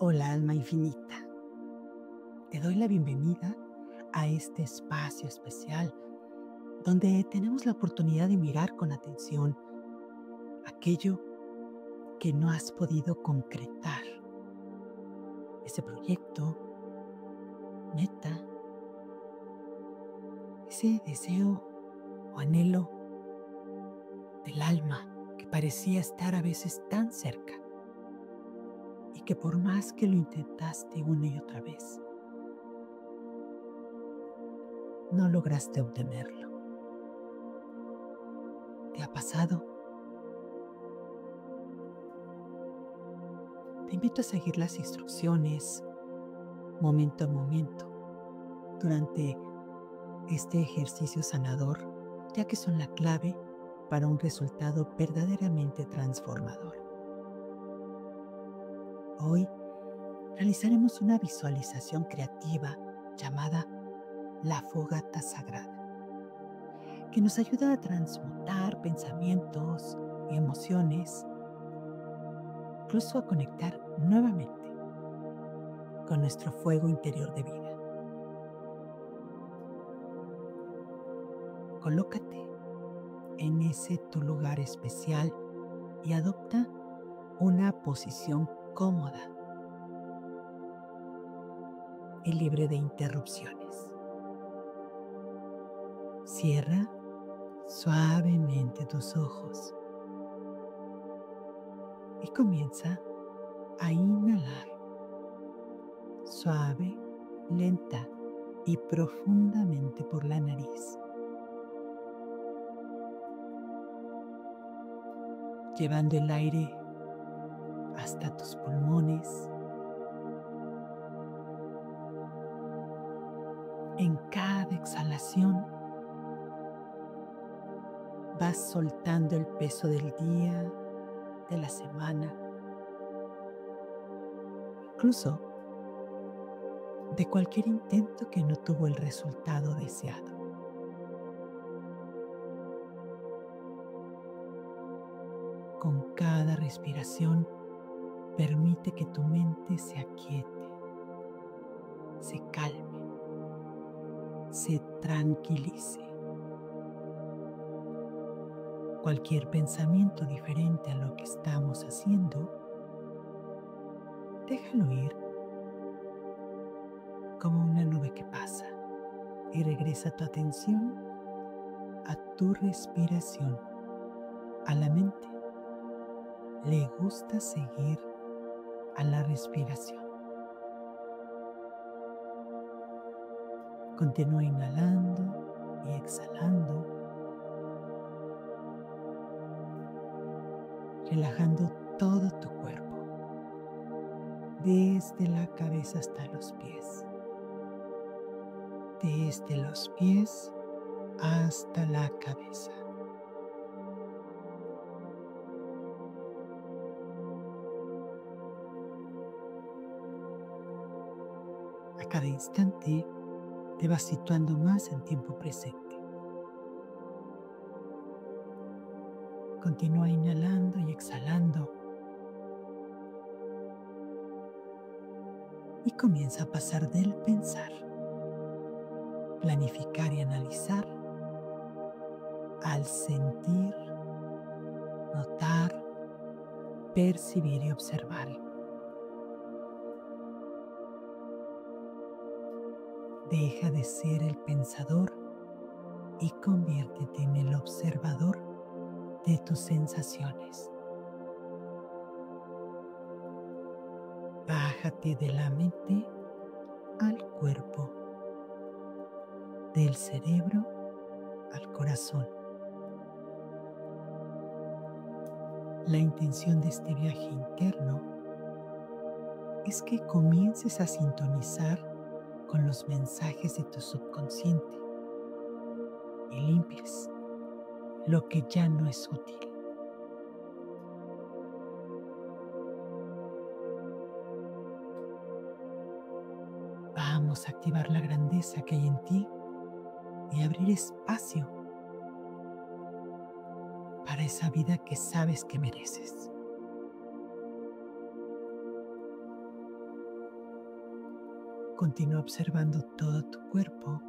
Hola, alma infinita. Te doy la bienvenida a este espacio especial donde tenemos la oportunidad de mirar con atención aquello que no has podido concretar. Ese proyecto, meta, ese deseo o anhelo del alma que parecía estar a veces tan cerca y que por más que lo intentaste una y otra vez, no lograste obtenerlo. ¿Te ha pasado? Te invito a seguir las instrucciones momento a momento durante este ejercicio sanador, ya que son la clave para un resultado verdaderamente transformador. Hoy realizaremos una visualización creativa llamada la fogata sagrada, que nos ayuda a transmutar pensamientos y emociones, incluso a conectar nuevamente con nuestro fuego interior de vida. Colócate en ese tu lugar especial y adopta una posición cómoda y libre de interrupciones. Cierra suavemente tus ojos y comienza a inhalar suave, lenta y profundamente por la nariz, llevando el aire hasta tus pulmones. En cada exhalación vas soltando el peso del día, de la semana, incluso de cualquier intento que no tuvo el resultado deseado. Con cada respiración, permite que tu mente se aquiete, se calme, se tranquilice. Cualquier pensamiento diferente a lo que estamos haciendo, déjalo ir como una nube que pasa y regresa tu atención a tu respiración. A la mente le gusta seguir a la respiración. Continúa inhalando y exhalando, relajando todo tu cuerpo, desde la cabeza hasta los pies, desde los pies hasta la cabeza. A cada instante te vas situando más en tiempo presente. Continúa inhalando y exhalando y comienza a pasar del pensar, planificar y analizar al sentir, notar, percibir y observar. Deja de ser el pensador y conviértete en el observador de tus sensaciones. Bájate de la mente al cuerpo, del cerebro al corazón. La intención de este viaje interno es que comiences a sintonizar con los mensajes de tu subconsciente y limpies lo que ya no es útil. Vamos a activar la grandeza que hay en ti y abrir espacio para esa vida que sabes que mereces. Continúa observando todo tu cuerpo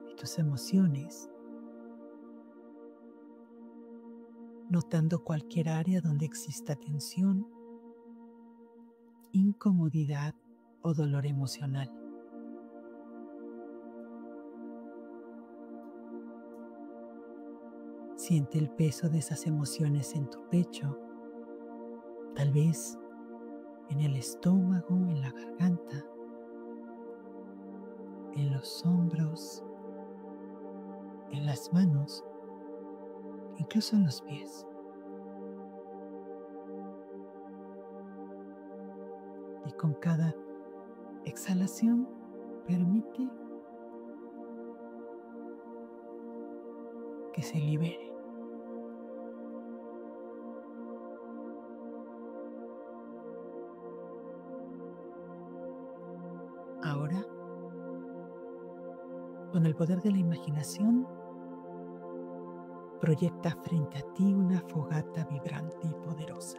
y tus emociones, notando cualquier área donde exista tensión, incomodidad o dolor emocional. Siente el peso de esas emociones en tu pecho, tal vez en el estómago, en la garganta, en los hombros, en las manos, incluso en los pies. Y con cada exhalación, permite que se libere. Ahora, con el poder de la imaginación, proyecta frente a ti una fogata vibrante y poderosa.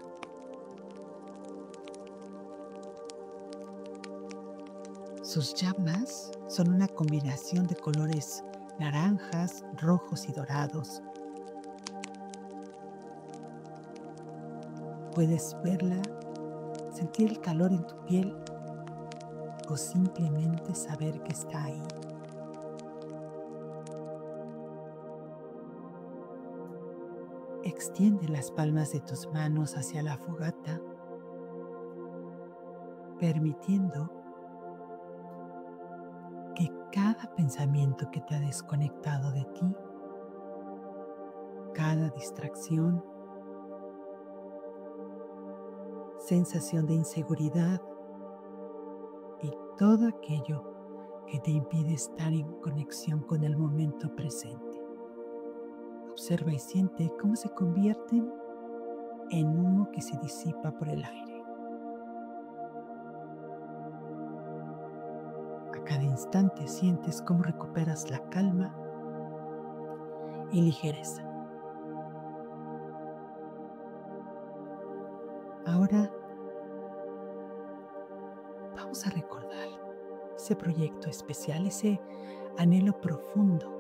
Sus llamas son una combinación de colores naranjas, rojos y dorados. Puedes verla, sentir el calor en tu piel o simplemente saber que está ahí. Extiende las palmas de tus manos hacia la fogata, permitiendo que cada pensamiento que te ha desconectado de ti, cada distracción, sensación de inseguridad y todo aquello que te impide estar en conexión con el momento presente. Observa y siente cómo se convierten en humo que se disipa por el aire. A cada instante sientes cómo recuperas la calma y ligereza. Ahora vamos a recordar ese proyecto especial, ese anhelo profundo,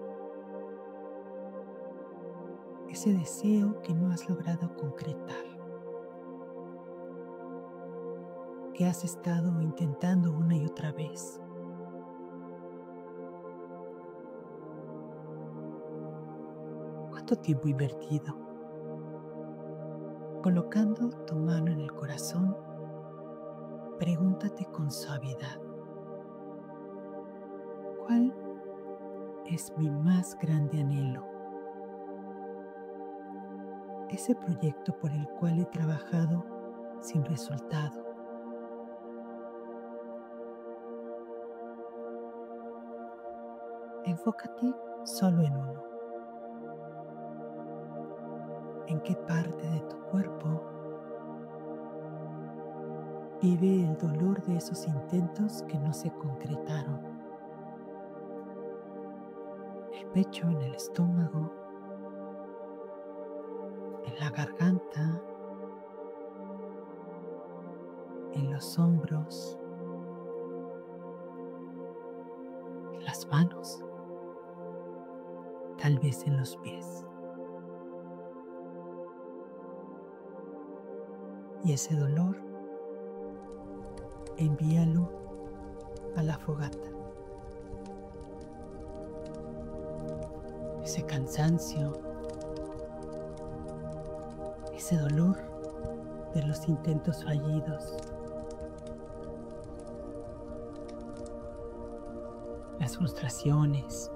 ese deseo que no has logrado concretar, que has estado intentando una y otra vez. ¿Cuánto tiempo invertido? Colocando tu mano en el corazón, pregúntate con suavidad: ¿cuál es mi más grande anhelo? Ese proyecto por el cual he trabajado sin resultado. Enfócate solo en uno. ¿En qué parte de tu cuerpo vive el dolor de esos intentos que no se concretaron? ¿En el pecho, en el estómago, en la garganta, en los hombros, en las manos, tal vez en los pies? Y ese dolor, envíalo a la fogata. Ese cansancio, ese dolor de los intentos fallidos, las frustraciones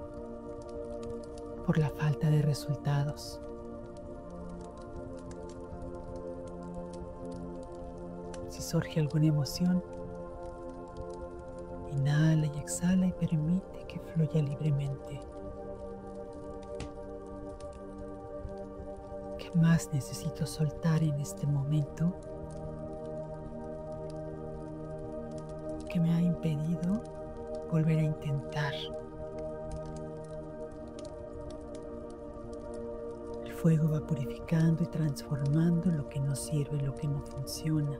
por la falta de resultados. Si surge alguna emoción, inhala y exhala y permite que fluya libremente. ¿Qué más necesito soltar en este momento que me ha impedido volver a intentar? El fuego va purificando y transformando lo que no sirve, lo que no funciona.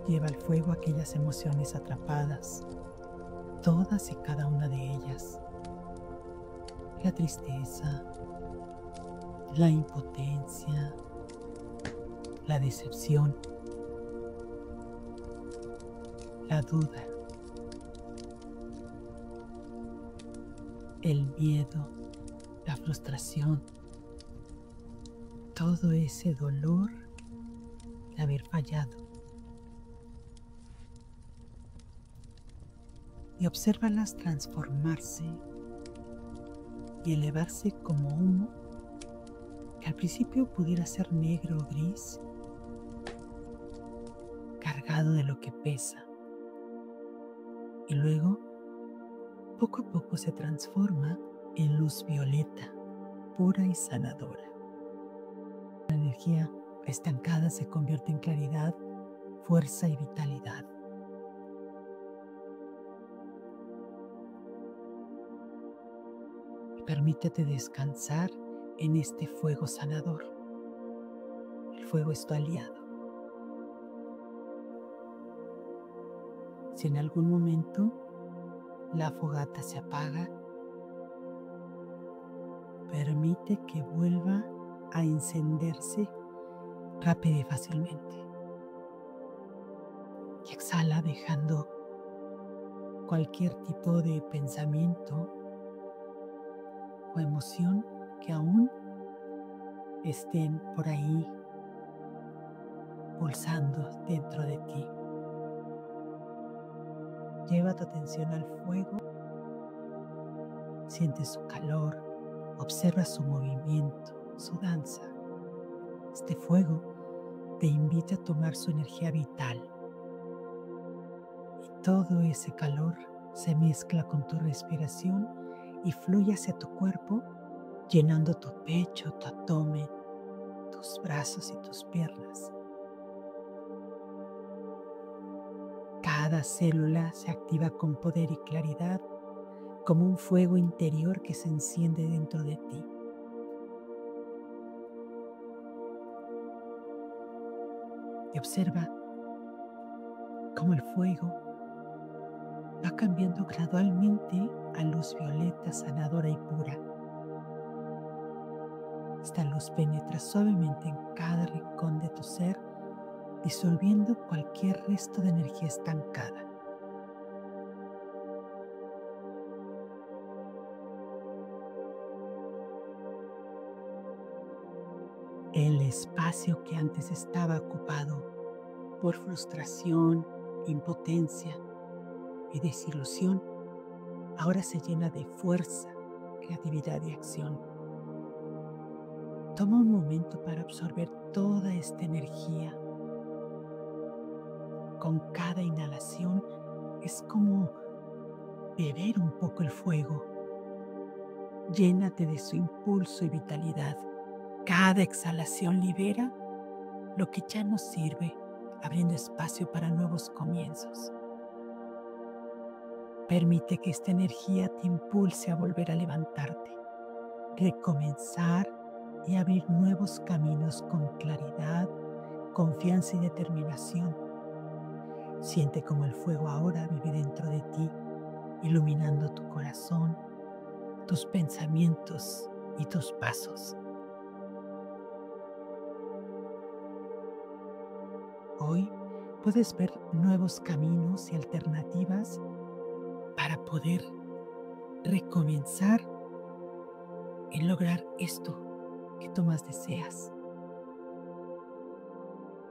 lleva al fuego aquellas emociones atrapadas, todas y cada una de ellas. La tristeza, la impotencia, la decepción, la duda, el miedo, la frustración, todo ese dolor de haber fallado. Y obsérvalas transformarse y elevarse como humo que al principio pudiera ser negro o gris, cargado de lo que pesa, y luego poco a poco se transforma en luz violeta, pura y sanadora. La energía estancada se convierte en claridad, fuerza y vitalidad. Permítete descansar en este fuego sanador. El fuego es tu aliado. Si en algún momento la fogata se apaga, permite que vuelva a encenderse rápido y fácilmente. Y exhala dejando cualquier tipo de pensamiento o emoción que aún estén por ahí pulsando dentro de ti. Lleva tu atención al fuego, siente su calor, observa su movimiento, su danza. Este fuego te invita a tomar su energía vital y todo ese calor se mezcla con tu respiración y fluye hacia tu cuerpo, llenando tu pecho, tu abdomen, tus brazos y tus piernas. Cada célula se activa con poder y claridad, como un fuego interior que se enciende dentro de ti. Y observa cómo el fuego va cambiando gradualmente a luz violeta, sanadora y pura. Esta luz penetra suavemente en cada rincón de tu ser, disolviendo cualquier resto de energía estancada. El espacio que antes estaba ocupado por frustración, impotencia y desilusión, ahora se llena de fuerza, creatividad y acción. Toma un momento para absorber toda esta energía. Con cada inhalación es como beber un poco el fuego. Llénate de su impulso y vitalidad. Cada exhalación libera lo que ya no sirve, abriendo espacio para nuevos comienzos. Permite que esta energía te impulse a volver a levantarte, recomenzar y abrir nuevos caminos con claridad, confianza y determinación. Siente como el fuego ahora vive dentro de ti, iluminando tu corazón, tus pensamientos y tus pasos. Hoy puedes ver nuevos caminos y alternativas para poder recomenzar y lograr esto que tú más deseas.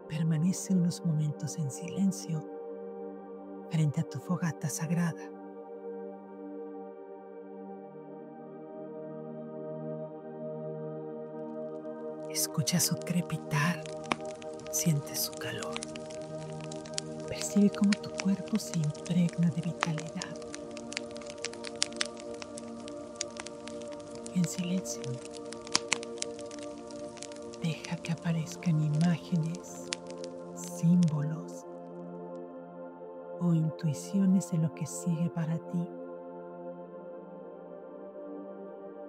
Permanece unos momentos en silencio frente a tu fogata sagrada. Escucha su crepitar, siente su calor. Percibe cómo tu cuerpo se impregna de vitalidad. En silencio, deja que aparezcan imágenes, símbolos o intuiciones de lo que sigue para ti.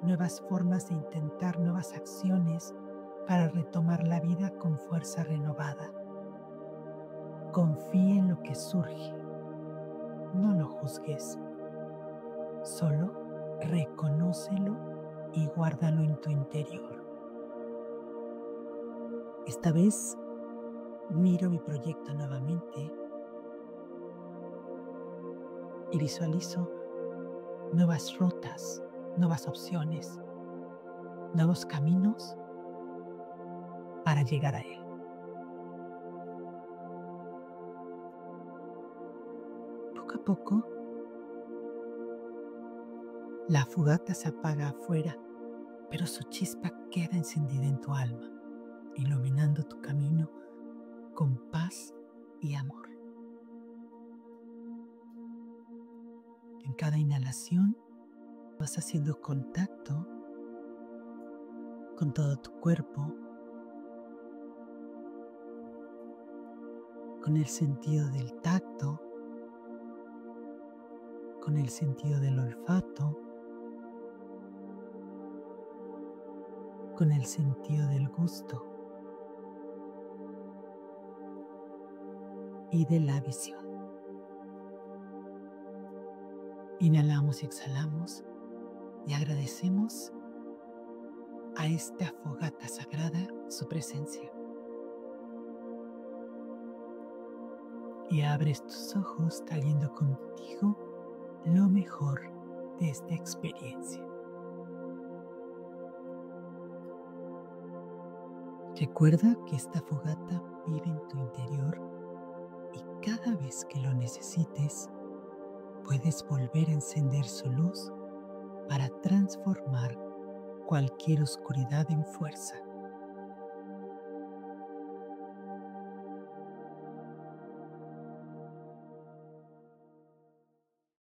Nuevas formas de intentar nuevas acciones para retomar la vida con fuerza renovada. Confía en lo que surge, no lo juzgues, solo reconócelo y guárdalo en tu interior. Esta vez miro mi proyecto nuevamente y visualizo nuevas rutas, nuevas opciones, nuevos caminos para llegar a él. Poco a poco, la fogata se apaga afuera, pero su chispa queda encendida en tu alma, iluminando tu camino con paz y amor. En cada inhalación vas haciendo contacto con todo tu cuerpo, con el sentido del tacto, con el sentido del olfato, con el sentido del gusto y de la visión. Inhalamos y exhalamos y agradecemos a esta fogata sagrada su presencia. Y abres tus ojos trayendo contigo lo mejor de esta experiencia. Recuerda que esta fogata vive en tu interior y cada vez que lo necesites, puedes volver a encender su luz para transformar cualquier oscuridad en fuerza.